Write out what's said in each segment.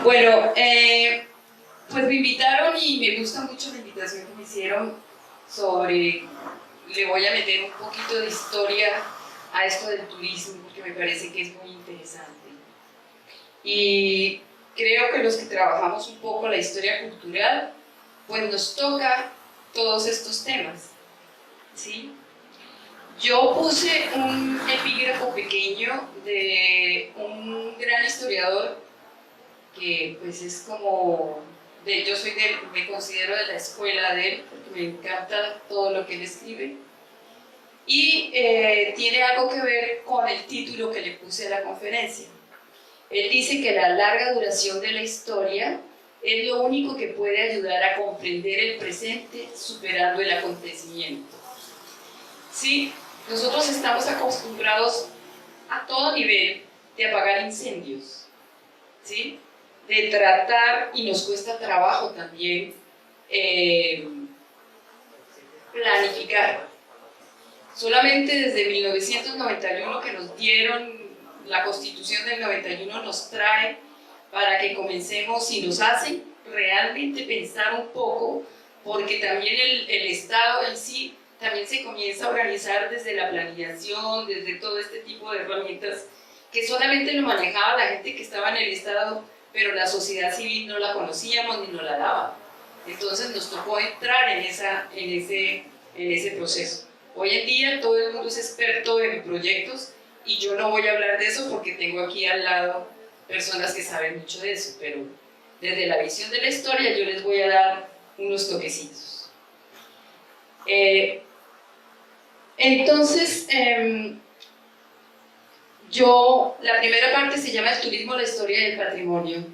Bueno, pues me invitaron y me gusta mucho la invitación que me hicieron sobre, le voy a meter un poquito de historia a esto del turismo porque me parece que es muy interesante. Y creo que los que trabajamos un poco la historia cultural, pues nos toca todos estos temas, ¿sí? Yo puse un epígrafo pequeño de un gran historiador que pues es como, yo soy me considero de la escuela de él, porque me encanta todo lo que él escribe, y tiene algo que ver con el título que le puse a la conferencia. Él dice que la larga duración de la historia es lo único que puede ayudar a comprender el presente superando el acontecimiento. Sí, nosotros estamos acostumbrados a todo nivel de apagar incendios, ¿sí? De tratar, y nos cuesta trabajo también, planificar. Solamente desde 1991 que nos dieron, la Constitución del 91 nos trae para que comencemos y nos hacen realmente pensar un poco, porque también el Estado en sí también se comienza a organizar desde la planeación, desde todo este tipo de herramientas que solamente lo manejaba la gente que estaba en el Estado, pero la sociedad civil no la conocíamos ni nos la daba. Entonces nos tocó entrar en ese proceso. Hoy en día todo el mundo es experto en proyectos y yo no voy a hablar de eso porque tengo aquí al lado personas que saben mucho de eso, pero desde la visión de la historia yo les voy a dar unos toquecitos. Entonces, la primera parte se llama El turismo, la historia y el patrimonio.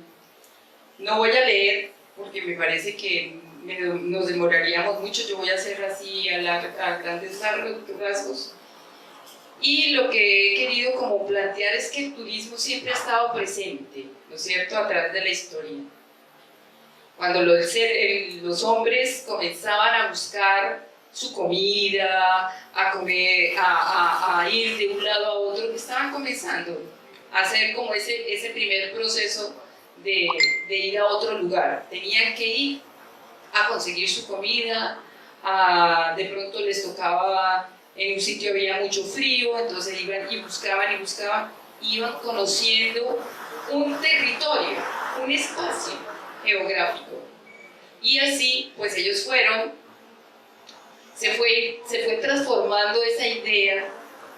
No voy a leer porque me parece que nos demoraríamos mucho, yo voy a hacer así a grandes rasgos. Y lo que he querido como plantear es que el turismo siempre ha estado presente, ¿no es cierto?, a través de la historia. Cuando los hombres comenzaban a buscar su comida, a comer, a ir de un lado a otro, estaban comenzando a hacer como ese primer proceso de ir a otro lugar. Tenían que ir a conseguir su comida, de pronto les tocaba, en un sitio había mucho frío, entonces iban y buscaban, iban conociendo un territorio, un espacio geográfico. Y así, pues ellos se fue transformando esa idea,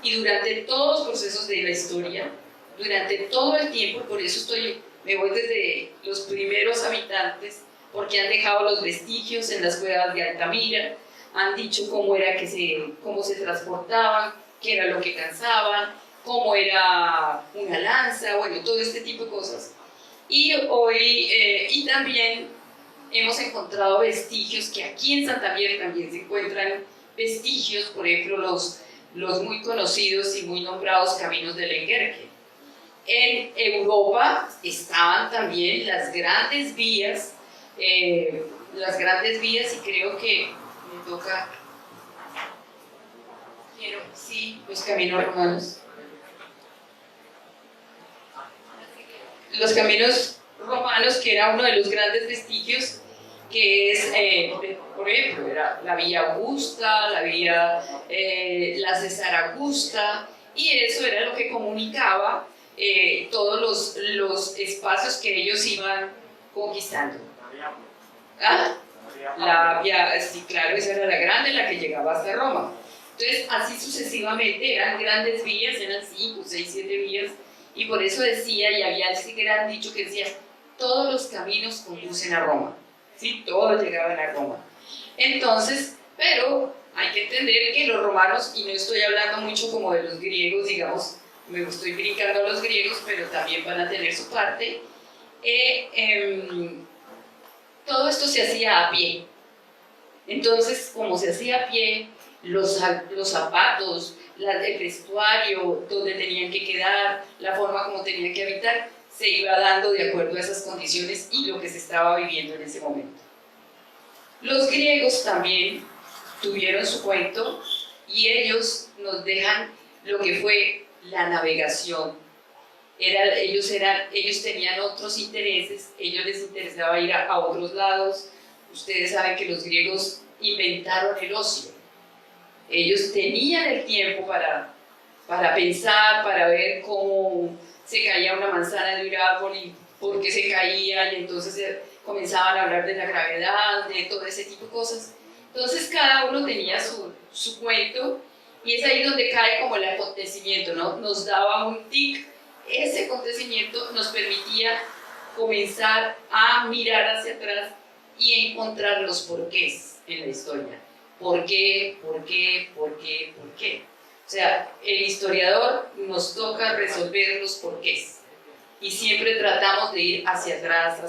y durante todos los procesos de la historia, durante todo el tiempo, por eso me voy desde los primeros habitantes, porque han dejado los vestigios en las cuevas de Altamira, han dicho cómo se transportaban, qué era lo que cansaban, cómo era una lanza, bueno, todo este tipo de cosas. Y hoy, y también hemos encontrado vestigios, que aquí en Santander también se encuentran vestigios, por ejemplo, los muy conocidos y muy nombrados caminos del Enguerque. En Europa estaban también las grandes vías, y creo que me toca, sí, los caminos romanos. Los caminos romanos, que era uno de los grandes vestigios, que es, por ejemplo, era la Vía Augusta, la César Augusta, y eso era lo que comunicaba todos los espacios que ellos iban conquistando. ¿Ah? Sí, claro, esa era la grande, la que llegaba hasta Roma. Entonces, así sucesivamente, eran grandes vías, eran 5, 6, 7 vías, y por eso decía, y había ese gran dicho que decía, todos los caminos conducen a Roma, ¿sí? Todos llegaban a Roma. Entonces, pero hay que entender que los romanos, y no estoy hablando mucho como de los griegos, digamos, me estoy brincando a los griegos, pero también van a tener su parte, todo esto se hacía a pie. Entonces, como se hacía a pie, los zapatos, el vestuario, donde tenían que quedar, la forma como tenían que habitar, se iba dando de acuerdo a esas condiciones y lo que se estaba viviendo en ese momento. Los griegos también tuvieron su cuento, y ellos nos dejan lo que fue la navegación. ellos tenían otros intereses, ellos les interesaba ir a otros lados. Ustedes saben que los griegos inventaron el ocio. Ellos tenían el tiempo para pensar, para ver cómo se caía una manzana de un árbol y por qué se caía, y entonces comenzaban a hablar de la gravedad, de todo ese tipo de cosas. Entonces cada uno tenía su cuento, y es ahí donde cae como el acontecimiento, ¿no? Nos daba un tic, ese acontecimiento nos permitía comenzar a mirar hacia atrás y encontrar los porqués en la historia. ¿Por qué? ¿Por qué? ¿Por qué? ¿Por qué? O sea, el historiador nos toca resolver los porqués. Y siempre tratamos de ir hacia atrás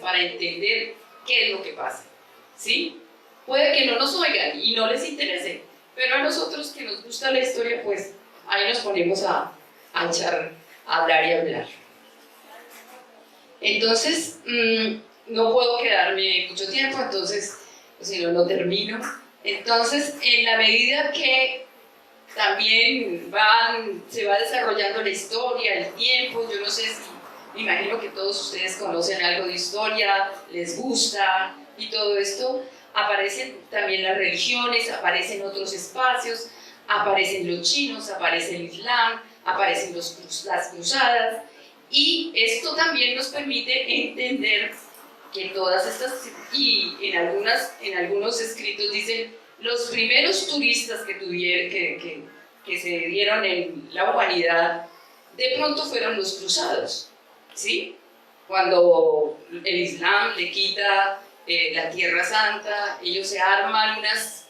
para entender qué es lo que pasa. ¿Sí? Puede que no nos oigan y no les interese, pero a nosotros que nos gusta la historia, pues ahí nos ponemos a hablar y hablar. Entonces, no puedo quedarme mucho tiempo, entonces, si no, no termino. Entonces, en la medida que también se va desarrollando la historia, el tiempo, yo no sé si, me imagino que todos ustedes conocen algo de historia, les gusta y todo esto, aparecen también las religiones, aparecen otros espacios, aparecen los chinos, aparece el Islam, aparecen las cruzadas, y esto también nos permite entender que todas estas, y en algunos escritos dicen, los primeros turistas que se dieron en la humanidad, de pronto fueron los cruzados, ¿sí? Cuando el Islam le quita la Tierra Santa, ellos se arman unas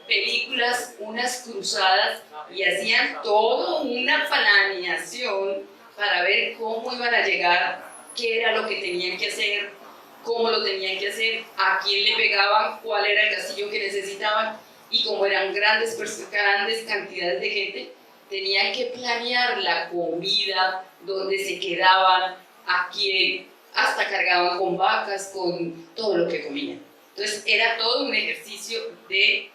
películas, unas cruzadas, y hacían toda una planeación para ver cómo iban a llegar, qué era lo que tenían que hacer, cómo lo tenían que hacer, a quién le pegaban, cuál era el castillo que necesitaban, y como eran grandes cantidades de gente, tenían que planear la comida, dónde se quedaban, a quién, hasta cargaban con vacas, con todo lo que comían. Entonces era todo un ejercicio de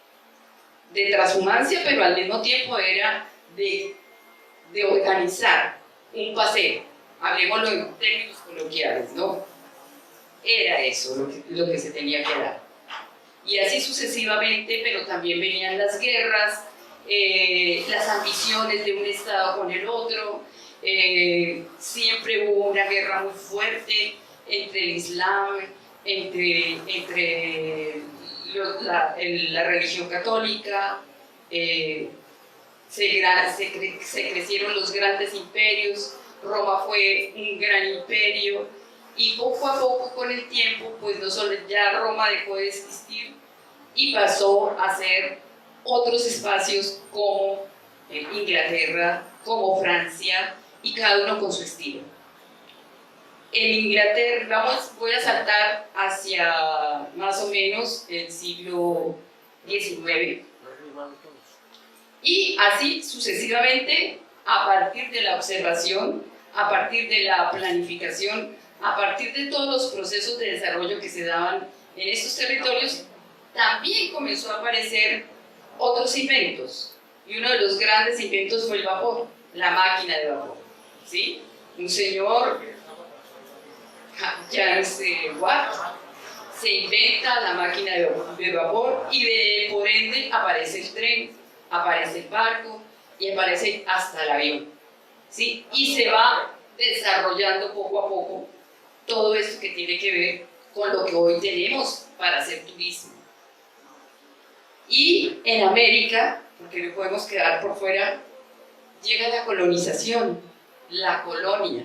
transhumancia, pero al mismo tiempo era de organizar un paseo, hablemoslo en términos coloquiales, ¿no? Era eso lo que se tenía que dar. Y así sucesivamente, pero también venían las guerras, las ambiciones de un estado con el otro, siempre hubo una guerra muy fuerte entre el Islam, entre la religión católica, se crecieron los grandes imperios, Roma fue un gran imperio, y poco a poco con el tiempo, pues no solo ya Roma dejó de existir y pasó a ser otros espacios como Inglaterra, como Francia, y cada uno con su estilo. En Inglaterra, voy a saltar hacia más o menos el siglo XIX, y así sucesivamente, a partir de la observación, a partir de la planificación, a partir de todos los procesos de desarrollo que se daban en estos territorios, también comenzó a aparecer otros inventos, y uno de los grandes inventos fue el vapor, la máquina de vapor, ¿sí? Un señor, James Watt, se inventa la máquina de vapor, y por ende aparece el tren, aparece el barco y aparece hasta el avión, ¿sí? Y se va desarrollando poco a poco todo esto que tiene que ver con lo que hoy tenemos para hacer turismo. Y en América, porque no podemos quedar por fuera, llega la colonización, la colonia.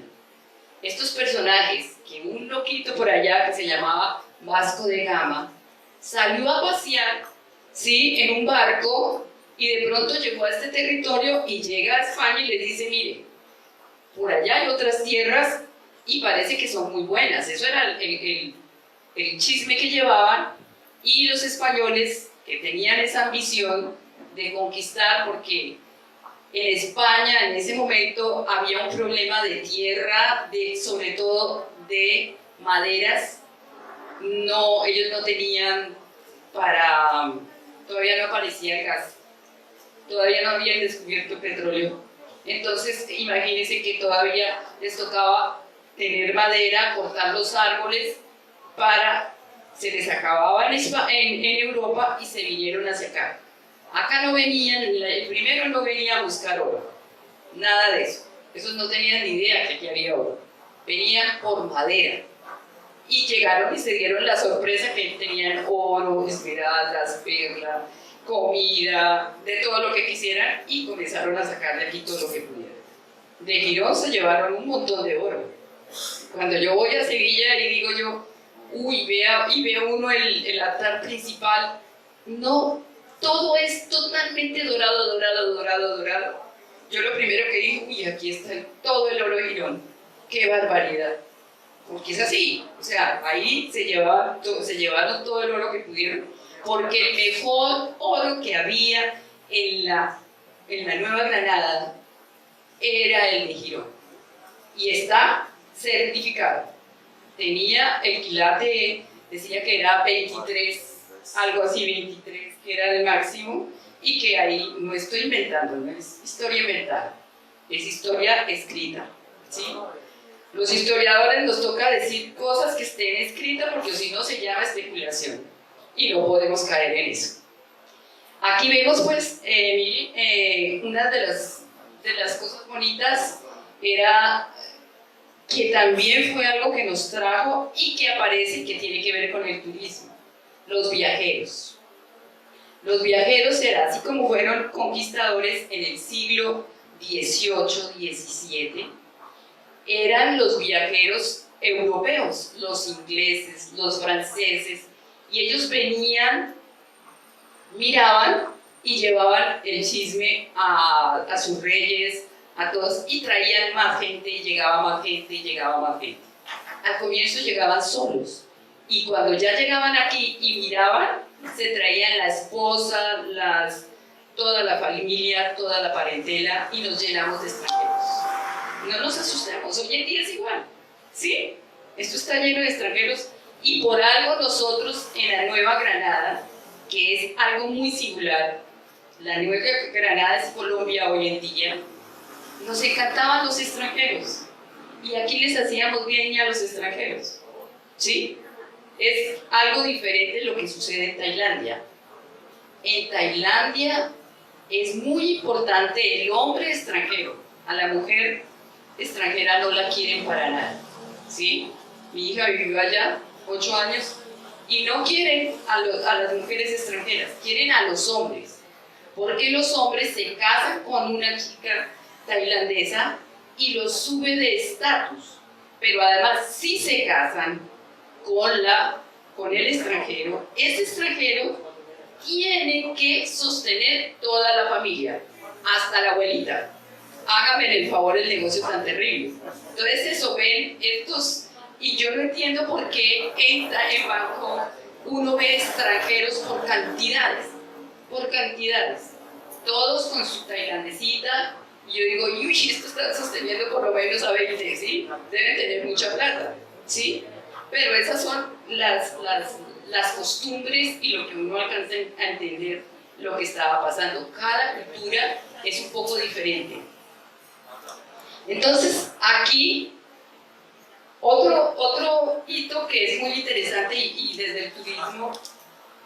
Estos personajes, que un loquito por allá que se llamaba Vasco de Gama, salió a pasear, ¿sí?, en un barco, y de pronto llegó a este territorio y llega a España y les dice, mire, por allá hay otras tierras y parece que son muy buenas. Eso era el chisme que llevaban, y los españoles que tenían esa ambición de conquistar, porque en España en ese momento había un problema de tierra, sobre todo de maderas. Ellos no tenían todavía no aparecía el gas, todavía no habían descubierto el petróleo, Entonces, imagínense que todavía les tocaba tener madera, cortar los árboles se les acababa en Europa y se vinieron hacia acá. Acá no venían, el primero no venía a buscar oro, nada de eso. Esos no tenían ni idea que aquí había oro. Venían por madera. Y llegaron y se dieron la sorpresa que tenían oro, esmeraldas, perlas, comida, de todo lo que quisieran, y comenzaron a sacar de aquí todo lo que pudieran. De Girón se llevaron un montón de oro. Cuando yo voy a Sevilla y digo yo, uy, veo uno el altar principal, no, todo es totalmente dorado, dorado, dorado, dorado. Yo lo primero que dije, uy, aquí está todo el oro de Girón, qué barbaridad. Porque es así, o sea, ahí se llevaron todo el oro que pudieron, porque el mejor oro que había en la Nueva Granada era el de Girón, y está certificado. Tenía el quilate, decía que era 23, algo así, 23, que era el máximo, y que ahí no estoy inventando, no es historia inventada, es historia escrita, ¿sí? Los historiadores nos toca decir cosas que estén escritas porque si no se llama especulación y no podemos caer en eso. Aquí vemos pues, una de las cosas bonitas era que también fue algo que nos trajo y que aparece y que tiene que ver con el turismo, los viajeros. Los viajeros eran así como fueron conquistadores en el siglo XVIII, XVII, eran los viajeros europeos, los ingleses, los franceses, y ellos venían, miraban y llevaban el chisme a sus reyes, a todos, y traían más gente, y llegaba más gente, y llegaba más gente. Al comienzo llegaban solos, y cuando ya llegaban aquí y miraban, se traían la esposa, toda la familia, toda la parentela, y nos llenamos de extranjeros. No nos asustemos, hoy en día es igual, ¿sí? Esto está lleno de extranjeros, y por algo nosotros en la Nueva Granada, que es algo muy singular, la Nueva Granada es Colombia hoy en día, nos encantaban los extranjeros, y aquí les hacíamos bien a los extranjeros, ¿sí? Es algo diferente lo que sucede en Tailandia. En Tailandia es muy importante el hombre extranjero, a la mujer extranjera no la quieren para nada, ¿sí? Mi hija vivió allá 8 años y no quieren a las mujeres extranjeras, quieren a los hombres, porque los hombres se casan con una chica tailandesa y los sube de estatus, pero además si se casan con el extranjero, ese extranjero tiene que sostener toda la familia, hasta la abuelita. Hágame el favor el negocio tan terrible. Entonces eso ven estos, y yo no entiendo por qué entra en Bangkok uno ve extranjeros por cantidades, todos con su tailandesita, y yo digo, uy, esto está sosteniendo por lo menos a 20, ¿sí? Deben tener mucha plata, ¿sí? Pero esas son las costumbres y lo que uno alcanza a entender lo que estaba pasando. Cada cultura es un poco diferente. Entonces, aquí, otro hito que es muy interesante y desde el turismo,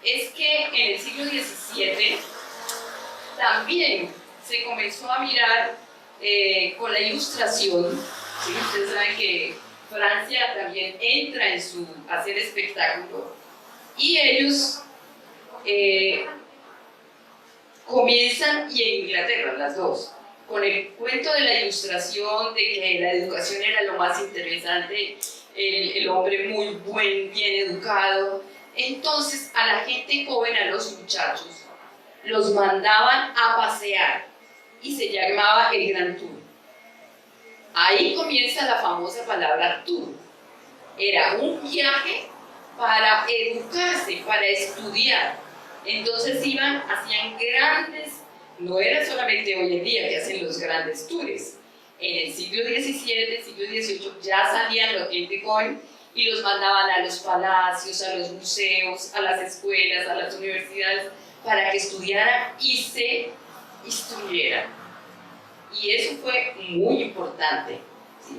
es que en el siglo XVII también se comenzó a mirar con la ilustración, ¿sí? Ustedes saben que Francia también entra en su hacer espectáculo, y ellos comienzan, y en Inglaterra, las dos, con el cuento de la ilustración, de que la educación era lo más interesante, el hombre muy bien educado. Entonces a la gente joven, a los muchachos, los mandaban a pasear y se llamaba el Gran Tour. Ahí comienza la famosa palabra tour. Era un viaje para educarse, para estudiar. Entonces hacían grandes, no era solamente hoy en día que hacen los grandes tours. En el siglo XVII, siglo XVIII ya salían los gente joven y los mandaban a los palacios, a los museos, a las escuelas, a las universidades, para que estudiaran y se instruyeran. Y eso fue muy importante.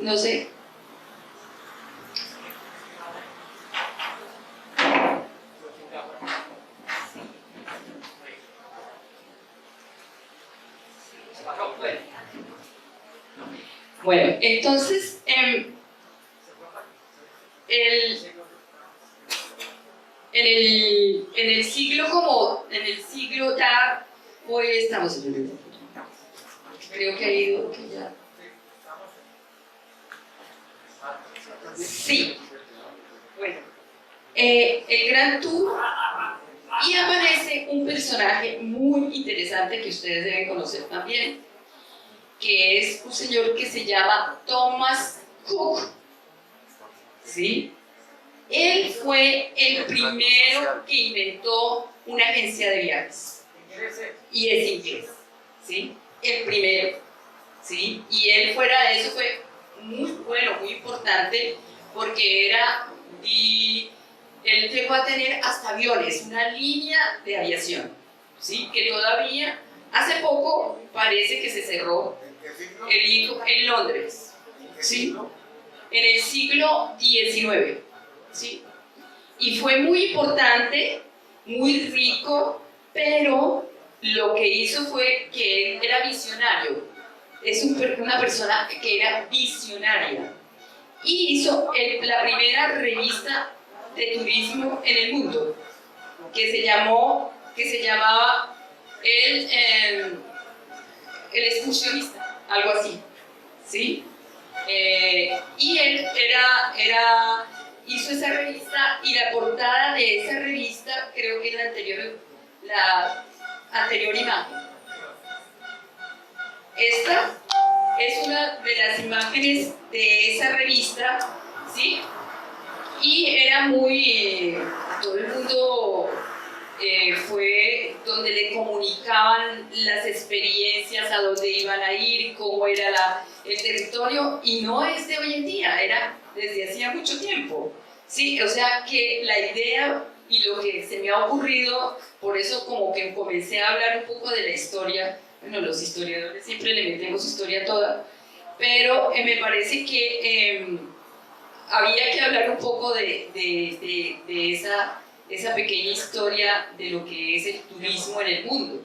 No sé. Bueno, entonces, en el siglo ya, hoy estamos en el, creo que ha ido, que ya. Sí, bueno, el Gran Tour, y aparece un personaje muy interesante que ustedes deben conocer también, que es un señor que se llama Thomas Cook, ¿sí? Él fue el primero que inventó una agencia de viajes, y es inglés, ¿sí? El primero, ¿sí? Y él fuera de eso fue muy bueno, muy importante, porque él llegó a tener hasta aviones, una línea de aviación, ¿sí? Que todavía, hace poco, parece que se cerró en Londres, ¿sí? En el siglo XIX, ¿sí? Y fue muy importante, muy rico, pero lo que hizo fue que él era visionario, es una persona que era visionaria, y hizo la primera revista de turismo en el mundo, que se llamaba el excursionista, algo así, ¿sí? Y él hizo esa revista, y la portada de esa revista, creo que es la anterior imagen. Esta es una de las imágenes de esa revista, ¿sí? Y era muy, todo el mundo fue donde le comunicaban las experiencias, a dónde iban a ir, cómo era el territorio, y no es de hoy en día, era desde hacía mucho tiempo, ¿sí? O sea que la idea y lo que se me ha ocurrido, por eso como que comencé a hablar un poco de la historia. Bueno, los historiadores siempre le metemos historia toda, pero me parece que había que hablar un poco de esa pequeña historia de lo que es el turismo en el mundo,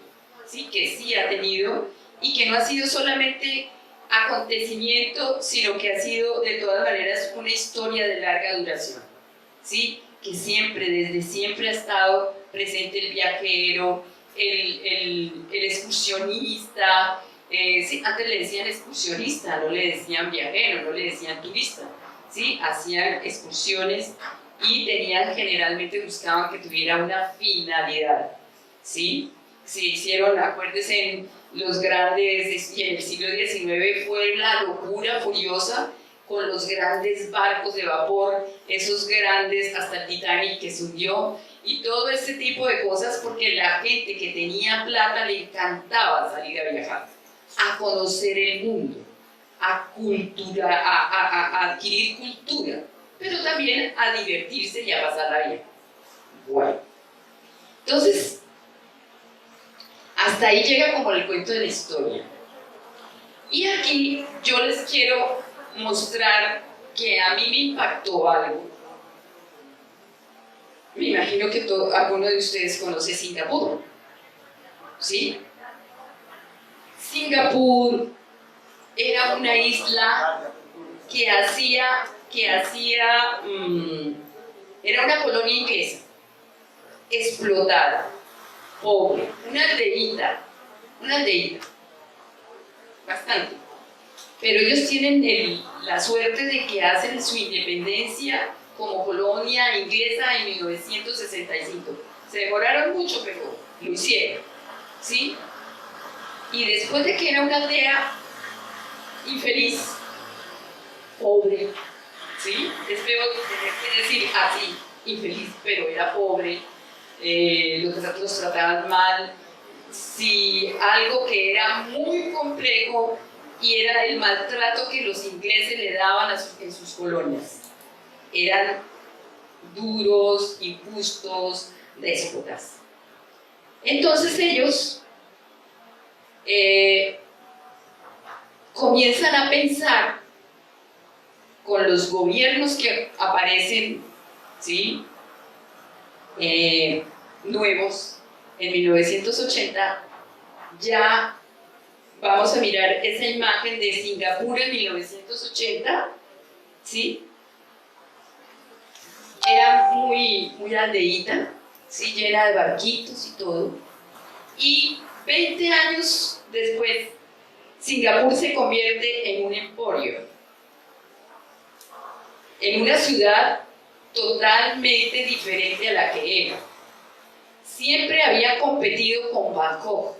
¿sí? Que sí ha tenido, y que no ha sido solamente acontecimiento, sino que ha sido de todas maneras una historia de larga duración, ¿sí? Que desde siempre ha estado presente el viajero, el excursionista. Sí, antes le decían excursionista, no le decían viajero, no le decían turista, ¿sí? Hacían excursiones y generalmente buscaban que tuviera una finalidad, ¿sí? Se hicieron, acuérdense, en los grandes, y en el siglo XIX fue la locura furiosa con los grandes barcos de vapor, esos grandes, hasta el Titanic que se hundió, y todo ese tipo de cosas, porque la gente que tenía plata le encantaba salir a viajar, a conocer el mundo, a adquirir cultura, pero también a divertirse y a pasarla bien. Bueno, entonces, hasta ahí llega como el cuento de la historia. Y aquí yo les quiero mostrar que a mí me impactó algo. Me imagino que alguno de ustedes conoce Singapur, ¿sí? Singapur era una isla que era una colonia inglesa, explotada, pobre, una aldeíta, bastante. Pero ellos tienen la suerte de que hacen su independencia como colonia inglesa en 1965. Se demoraron mucho, pero lo hicieron, ¿sí? Y después de que era una aldea infeliz, pobre, ¿sí? Es peor tener que decir así, infeliz, pero era pobre, los trataban mal, sí, algo que era muy complejo, y era el maltrato que los ingleses le daban en sus colonias. Eran duros, injustos, déspotas. Entonces ellos comienzan a pensar con los gobiernos que aparecen, ¿sí? Nuevos en 1980, ya vamos a mirar esa imagen de Singapur en 1980, ¿sí? Era muy aldeíta, ¿sí? Llena de barquitos y todo, y 20 años después Singapur se convierte en un emporio, en una ciudad totalmente diferente a la que era. Siempre había competido con Bangkok,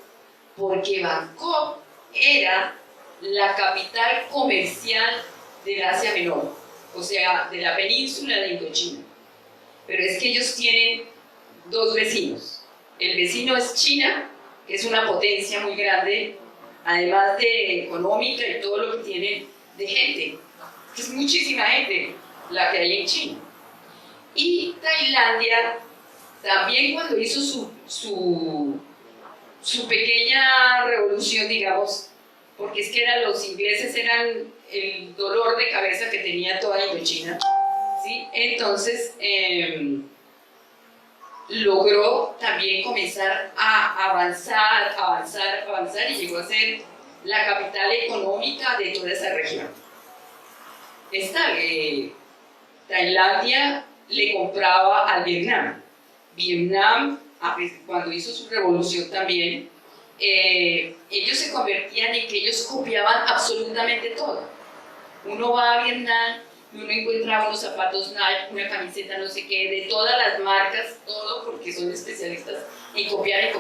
porque Bangkok era la capital comercial del Asia Menor, o sea, de la península de Indochina. Pero es que ellos tienen dos vecinos. El vecino es China, que es una potencia muy grande, además de económica y todo lo que tiene de gente. Es muchísima gente la que hay en China. Y Tailandia, también cuando hizo su pequeña revolución, digamos, porque es que los ingleses eran el dolor de cabeza que tenía toda Indochina, ¿sí? Entonces logró también comenzar a avanzar y llegó a ser la capital económica de toda esa región. Tailandia le compraba al Vietnam. Vietnam, cuando hizo su revolución también, ellos se convertían en que ellos copiaban absolutamente todo. Uno va a Vietnam y uno encuentra unos zapatos Nike, una camiseta no sé qué, de todas las marcas, todo, porque son especialistas en copiar,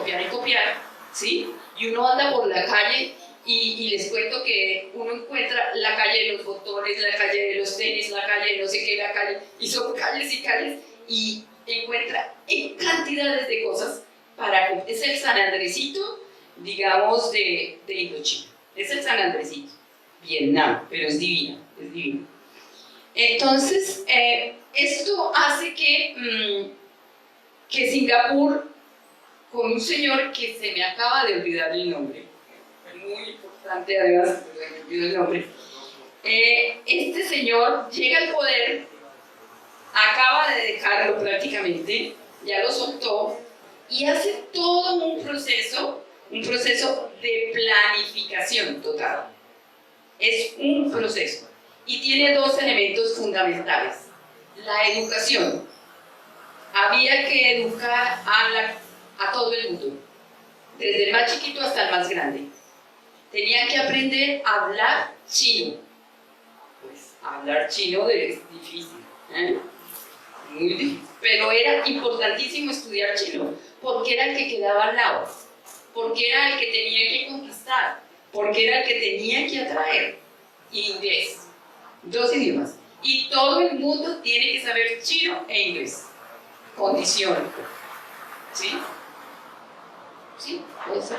¿sí? Y uno anda por la calle y les cuento que uno encuentra la calle de los botones, la calle de los tenis, la calle de no sé qué, la calle, y son calles y calles, y encuentra en cantidades de cosas es el San Andresito, digamos, de Indochina. Es el San Andresito, Vietnam, pero es divino, es divino. Entonces, esto hace que Singapur, con un señor que se me acaba de olvidar el nombre, muy importante además, se me olvidó el nombre, este señor llega al poder, acaba de dejarlo prácticamente, ya lo soltó, y hace todo un proceso de planificación total. Es un proceso. Y tiene dos elementos fundamentales. La educación. Había que educar a todo el mundo, desde el más chiquito hasta el más grande. Tenían que aprender a hablar chino. Pues hablar chino es difícil, muy difícil. Pero era importantísimo estudiar chino, porque era el que quedaba al lado, porque era el que tenía que conquistar, porque era el que tenía que atraer. Inglés. Dos idiomas. Y todo el mundo tiene que saber chino e inglés. Condición. ¿Sí? ¿Sí? ¿Puede ser?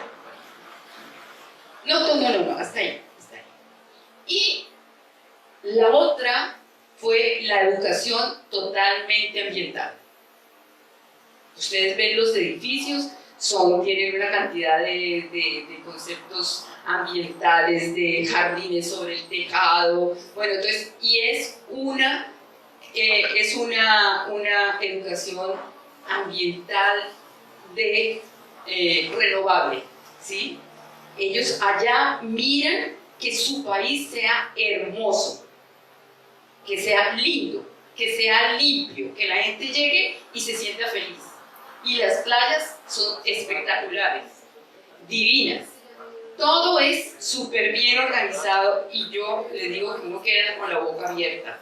No, hasta ahí. Y la otra fue la educación totalmente ambiental. Ustedes ven los edificios, tienen una cantidad de conceptos ambientales, de jardines sobre el tejado, bueno, entonces, y es una educación ambiental renovable, ¿sí? Ellos allá miran que su país sea hermoso, que sea lindo, que sea limpio, que la gente llegue y se sienta feliz. Y las playas son espectaculares, divinas. Todo es súper bien organizado y yo le digo que uno queda con la boca abierta,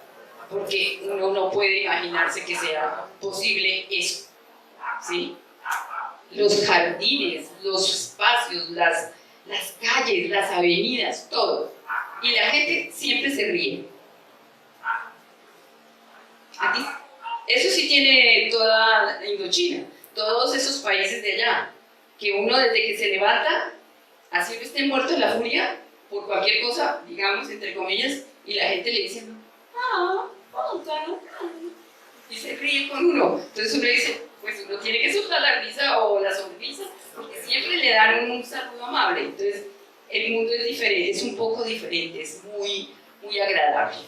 porque uno no puede imaginarse que sea posible eso, ¿sí? Los jardines, los espacios, las calles, las avenidas, todo. Y la gente siempre se ríe. Eso sí tiene toda Indochina, todos esos países de allá, que uno desde que se levanta, así que esté muerto en la furia, por cualquier cosa, digamos, entre comillas, y la gente le dice, y se ríe con uno. Entonces uno dice, pues uno tiene que soltar la risa o la sonrisa, porque siempre le dan un saludo amable. Entonces, el mundo es diferente, es un poco diferente, es muy, muy agradable.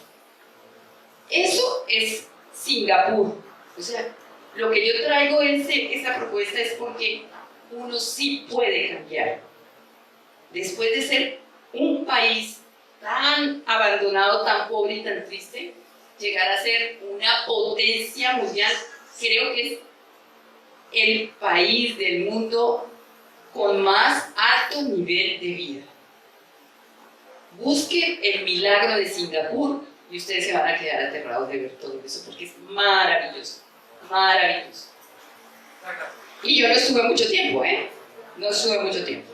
Eso es Singapur. O sea, lo que yo traigo en esa propuesta es porque uno sí puede cambiar. Después de ser un país tan abandonado, tan pobre y tan triste, llegar a ser una potencia mundial, creo que es el país del mundo con más alto nivel de vida. Busquen el milagro de Singapur y ustedes se van a quedar aterrados de ver todo eso, porque es maravilloso, maravilloso. Y yo no estuve mucho tiempo, no estuve mucho tiempo.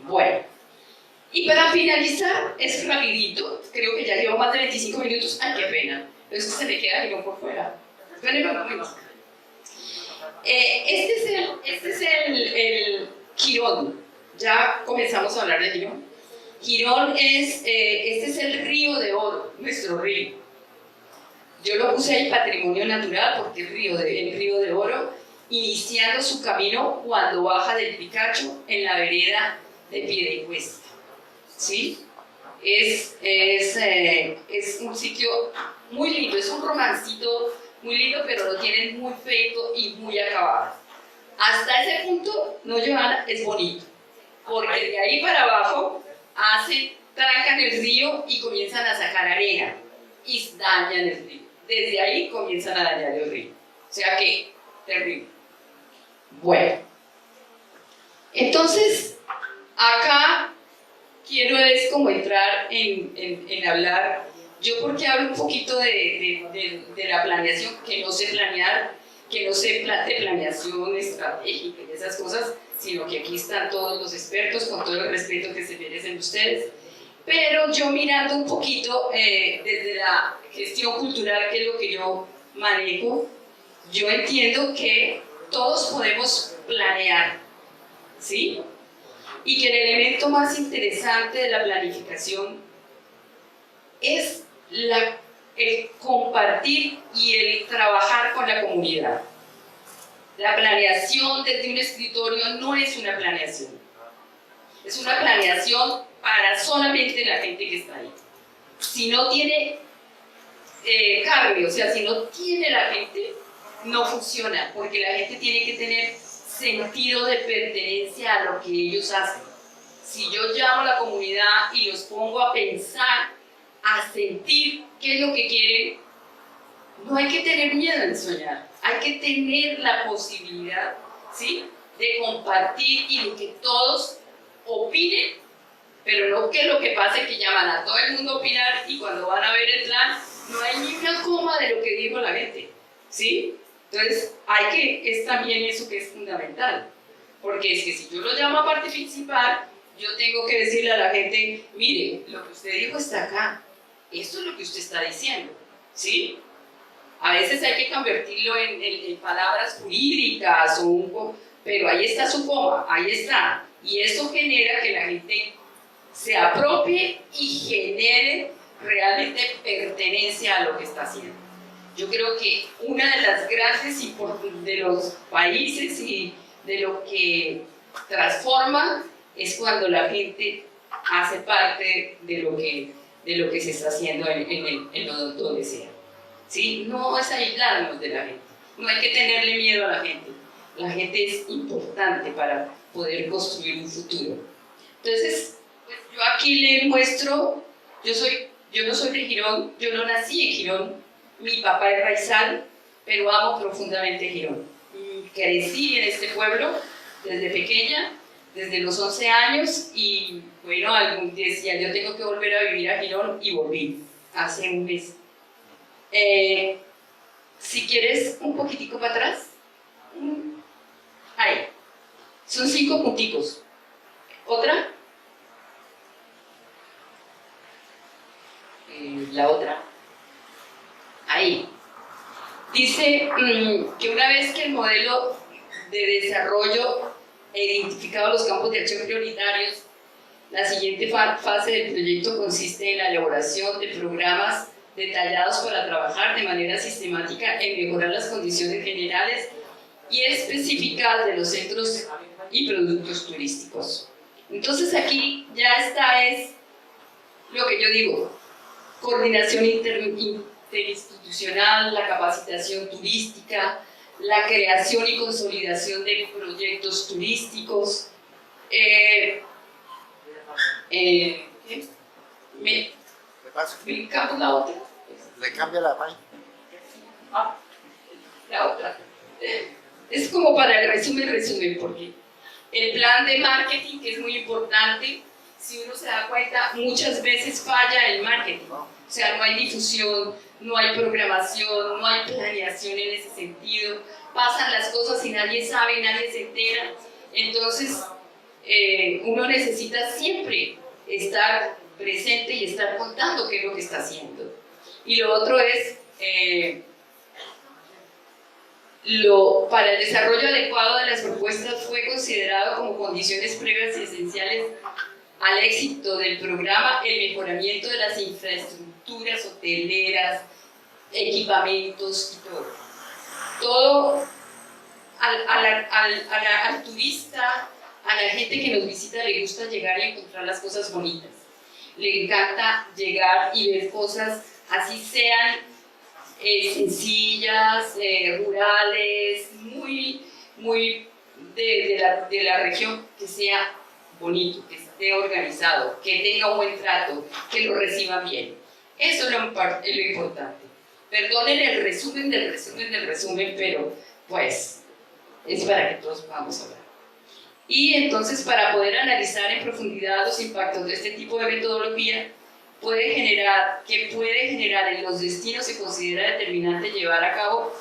Bueno, y para finalizar, es rapidito, creo que ya llevo más de 25 minutos, ay, qué pena, pero es que se me queda Girón por fuera. Espérenme un momento. Este es el Girón, ya comenzamos a hablar de Girón. Girón este es el río de oro, nuestro río. Yo lo puse ahí patrimonio natural porque el río de oro, iniciando su camino cuando baja del Picacho en la vereda de Piedecuesta. ¿Sí? Es un sitio muy lindo, es un romancito muy lindo, pero lo tienen muy feito y muy acabado. Hasta ese punto, no, Johanna, es bonito, porque de ahí para abajo trancan el río y comienzan a sacar arena y dañan el río. Desde ahí comienzan a dañar el río. O sea que, terrible. Bueno, entonces, acá quiero es como entrar en hablar, yo porque hablo un poquito de la planeación, que no sé planear, que no sé de planeación estratégica y esas cosas, sino que aquí están todos los expertos con todo el respeto que se merecen ustedes, pero yo mirando un poquito desde la gestión cultural, que es lo que yo manejo, yo entiendo que todos podemos planear, ¿sí? Y que el elemento más interesante de la planificación es el compartir y el trabajar con la comunidad. La planeación desde un escritorio no es una planeación. Es una planeación para solamente la gente que está ahí. Si no tiene carne, o sea, si no tiene la gente, no funciona, porque la gente tiene que tener sentido de pertenencia a lo que ellos hacen. Si yo llamo a la comunidad y los pongo a pensar, a sentir qué es lo que quieren, no hay que tener miedo en soñar, hay que tener la posibilidad, ¿sí?, de compartir y de que todos opinen, pero no que lo que pasa es que llaman a todo el mundo a opinar y cuando van a ver el plan no hay ni una coma de lo que dijo la gente, ¿sí? Entonces es también eso que es fundamental, porque es que si yo lo llamo a participar, yo tengo que decirle a la gente, mire, lo que usted dijo está acá, esto es lo que usted está diciendo, ¿sí? A veces hay que convertirlo en palabras jurídicas, pero ahí está su coma, ahí está, y eso genera que la gente se apropie y genere realmente pertenencia a lo que está haciendo. Yo creo que una de las grandes de los países y de lo que transforma es cuando la gente hace parte de lo que se está haciendo en donde sea. ¿Sí? No es aislarnos de la gente, no hay que tenerle miedo a la gente. La gente es importante para poder construir un futuro. Entonces, pues yo aquí le muestro, yo no soy de Girón, yo no nací en Girón, mi papá es raizal, pero amo profundamente Girón. Crecí en este pueblo desde pequeña, desde los 11 años, y bueno, algún día decía, yo tengo que volver a vivir a Girón, y volví hace un mes. Si quieres un poquitico para atrás, ahí, son 5 punticos. ¿Otra? La otra. Ahí. Dice que una vez que el modelo de desarrollo ha identificado los campos de acción prioritarios, la siguiente fase del proyecto consiste en la elaboración de programas detallados para trabajar de manera sistemática en mejorar las condiciones generales y específicas de los centros y productos turísticos. Entonces aquí ya esta es lo que yo digo, coordinación interinstitucional, la capacitación turística, la creación y consolidación de proyectos turísticos. ¿Me cambio la otra? ¿Le cambia la página? Ah, la otra. Es como para el resumen, porque el plan de marketing, que es muy importante, si uno se da cuenta, muchas veces falla el marketing. O sea, no hay difusión, no hay programación, no hay planeación en ese sentido. Pasan las cosas y nadie sabe, nadie se entera. Entonces, uno necesita siempre estar presente y estar contando qué es lo que está haciendo. Y lo otro es, para el desarrollo adecuado de las propuestas fue considerado como condiciones previas y esenciales al éxito del programa el mejoramiento de las infraestructuras hoteleras, equipamientos y todo. Todo al turista, a la gente que nos visita le gusta llegar y encontrar las cosas bonitas. Le encanta llegar y ver cosas, así sean sencillas, rurales, muy de la región, que sea bonito, que esté organizado, que tenga un buen trato, que lo reciban bien. Eso es lo importante. Perdonen el resumen del resumen, pero pues es para que todos podamos hablar. Y entonces, para poder analizar en profundidad los impactos de este tipo de metodología, puede generar en los destinos se considera determinante llevar a cabo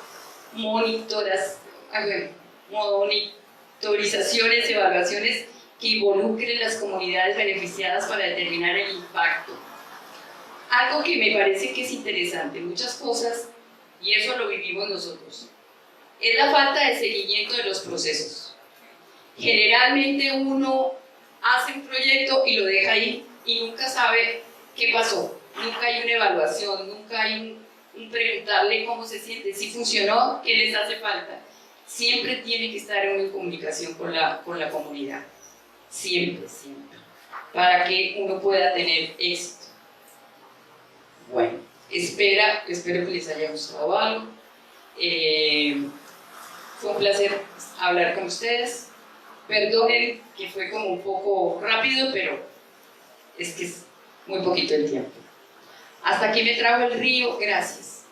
monitorizaciones, evaluaciones que involucren las comunidades beneficiadas para determinar el impacto. Algo que me parece que es interesante, muchas cosas, y eso lo vivimos nosotros, es la falta de seguimiento de los procesos. Generalmente uno hace un proyecto y lo deja ahí y nunca sabe qué pasó, nunca hay una evaluación, nunca hay un preguntarle cómo se siente, si funcionó, qué les hace falta. Siempre tiene que estar en comunicación con la comunidad, siempre, para que uno pueda tener éxito. Bueno, espero que les haya gustado algo. Fue un placer hablar con ustedes. Perdonen que fue como un poco rápido, pero es que es muy poquito el tiempo. Hasta aquí me trajo el río, gracias.